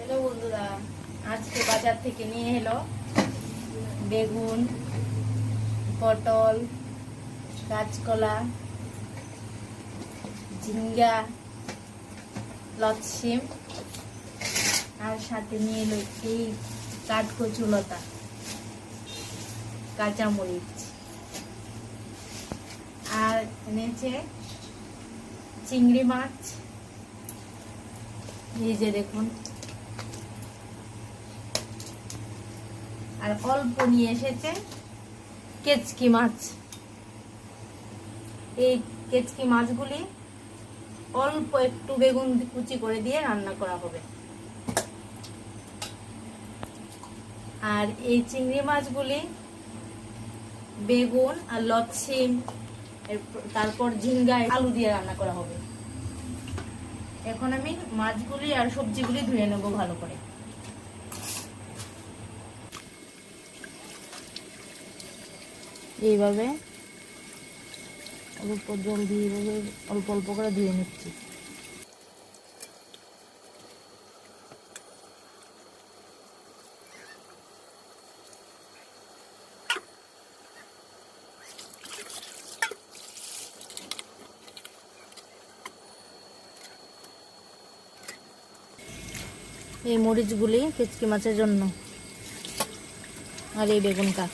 Hello বন্ধুরা, আজকে বাজার থেকে নিয়ে এলো বেগুন, পটল, কাঁচকলা, ঝিঙ্গা, লতসিম আর সাথে নিয়ে এলো এই কাঠকচুলতা, কাঁচামরিচ আর এনেছে চিংড়ি মাছ। এই যে দেখুন, আর অল্প নিয়ে এসেছে কেচকি মাছ। এই কেচকি মাছগুলি অল্প একটু বেগুন কুচি করে দিয়ে রান্না করা হবে। আর এই চিংড়ি মাছগুলি বেগুন আর লতসিম, তারপর ঝিঙ্গা, আলু দিয়ে রান্না করা হবে। এখন আমি মাছগুলি আর সবজিগুলি ধুয়ে নেব ভালো করে। এইভাবে অল্প জল দিয়ে অল্প অল্প করে ধুয়ে নিচ্ছি। এই মরিচগুলি কেচকি মাছের জন্য, আর এই বেগুনটা।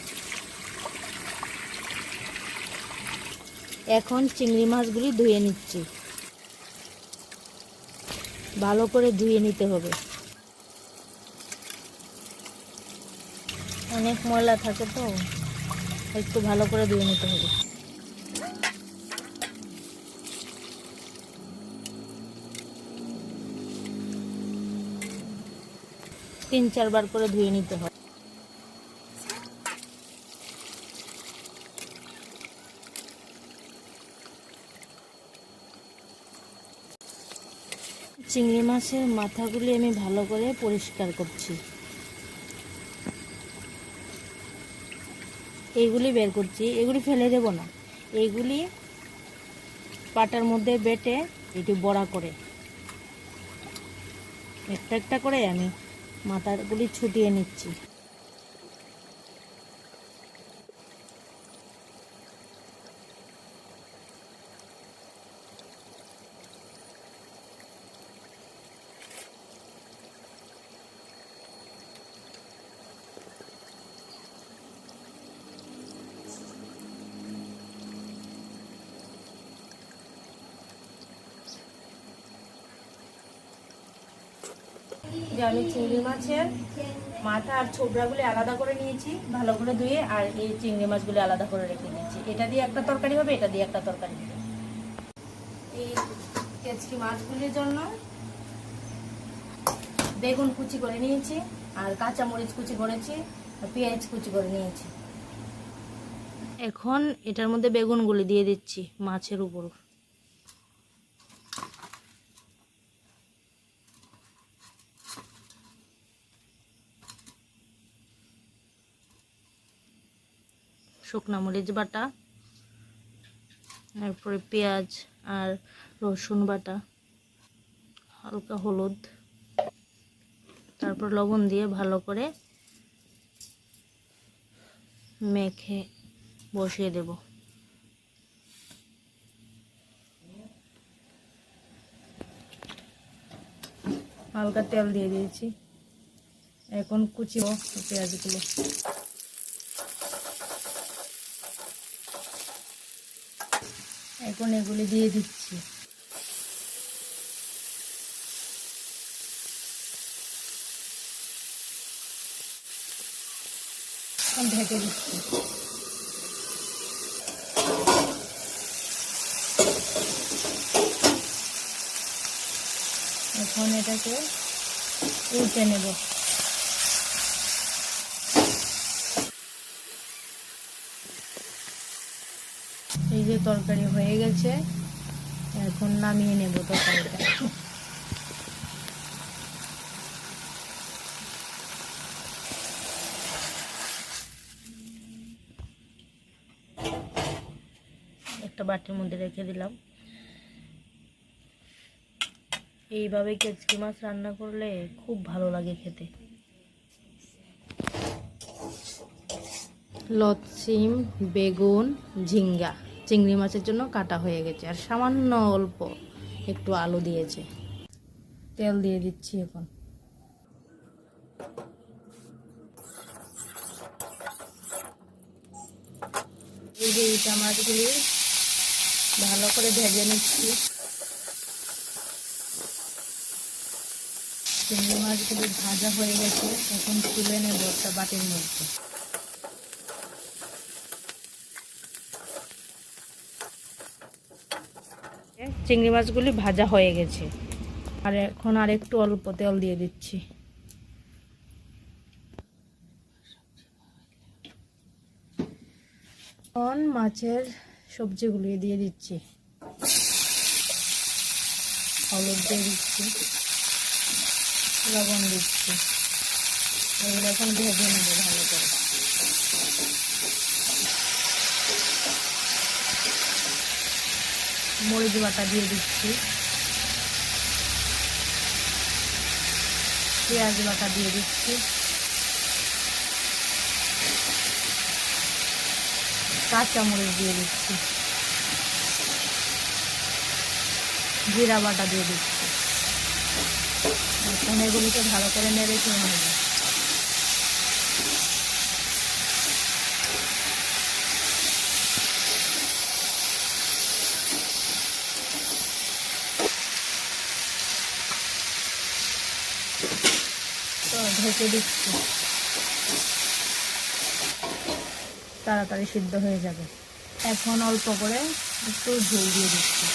এখন চিংড়ি মাছগুলি ধুয়ে নিচ্ছি। ভালো করে ধুয়ে নিতে হবে, অনেক ময়লা থাকে তো, একটু ভালো করে ধুয়ে নিতে হবে। তিন চারবার করে ধুয়ে নিতে হয়। চিংড়ি মাছের মাথাগুলি আমি ভালো করে পরিষ্কার করছি। এইগুলি বের করছি, এগুলি ফেলে দেব না। এইগুলি পাটার মধ্যে বেটে এটি বড়া করে একটা একটা করে আমি মাথাগুলি ছুটিয়ে নিচ্ছি। যে আমি চিংড়ি মাছের মাথা আর ছোবড়াগুলি আলাদা করে নিয়েছি ভালো করে ধুয়ে, আর এই চিংড়ি মাছগুলি আলাদা করে রেখে দিয়েছি। এটা দিয়ে একটা তরকারি হবে, এটা দিয়ে একটা তরকারি হবে। এই কেচকি মাছগুলির জন্য বেগুন কুচি করে নিয়েছি, আর কাঁচা মরিচ কুচি করেছি, আর পেঁয়াজ কুচি করে নিয়েছি। এখন এটার মধ্যে বেগুনগুলি দিয়ে দিচ্ছি মাছের উপর। শুকনা মরিচ বাটা, তারপরে পেঁয়াজ আর রসুন বাটা, হালকা হলুদ, তারপর লবণ দিয়ে ভালো করে মেখে বসিয়ে দেব। হালকা তেল দিয়ে দিয়েছি। এখন কুচিও পেঁয়াজগুলো। এখন এগুলি দিয়ে দিচ্ছি। ঢেকে দিচ্ছি। এখন এটাকে উল্টে নেব। এই যে তরকারি হয়ে গেছে, এখন নামিয়ে নেব তরকারিটা। একটা বাটির মধ্যে রেখে দিলাম। এইভাবে কেচকি মাছ রান্না করলে খুব ভালো লাগে খেতে। লতসিম, বেগুন, ঝিঙ্গা চিংড়ি মাছের জন্য কাটা হয়ে গেছে, আর সামান্য অল্প একটু আলু দিয়েছে। তেল দিয়ে দিচ্ছি এখন। এই যে ইটা মাছগুলি ভালো করে ভেজে নিচ্ছি। চিংড়ি মাছগুলি ভাজা হয়ে গেছে, এখন তুলে নেব একটা বাটির মধ্যে। চিংড়ি মাছগুলি ভাজা হয়ে গেছে, আর এখন আর একটু অল্প তেল দিয়ে দিচ্ছি। এখন মাছের সবজিগুলি দিয়ে দিচ্ছি, হলুদ দিয়ে দিচ্ছি, লবণ দিচ্ছি। এগুলো এখন ভেজে নেব ভালো করে। মরিচ বাটা দিয়ে দিচ্ছি, পেঁয়াজ বাটা দিয়ে দিচ্ছি, কাঁচা মরিচ দিয়ে দিচ্ছি, জিরা বাটা দিয়ে দিচ্ছি। এখন এগুলিকে ভালো করে নেড়ে চেড়ে নেব। তো ঢেকে দিচ্ছি, তাড়াতাড়ি সিদ্ধ হয়ে যাবে। এখন অল্প করে একটু ঝোল দিয়ে দিচ্ছি।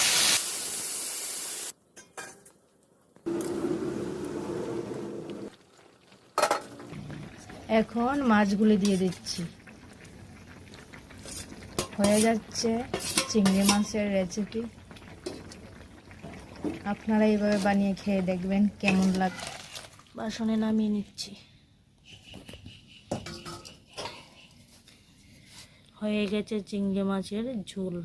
এখন মাছগুলি দিয়ে দিচ্ছি। হয়ে যাচ্ছে চিংড়ি মাছের রেসিপি। আপনারা এইভাবে বানিয়ে খেয়ে দেখবেন কেমন লাগে। বাসনে নামিয়ে নিচ্ছি। হয়ে গেছে চিংড়ি মাছের ঝোল।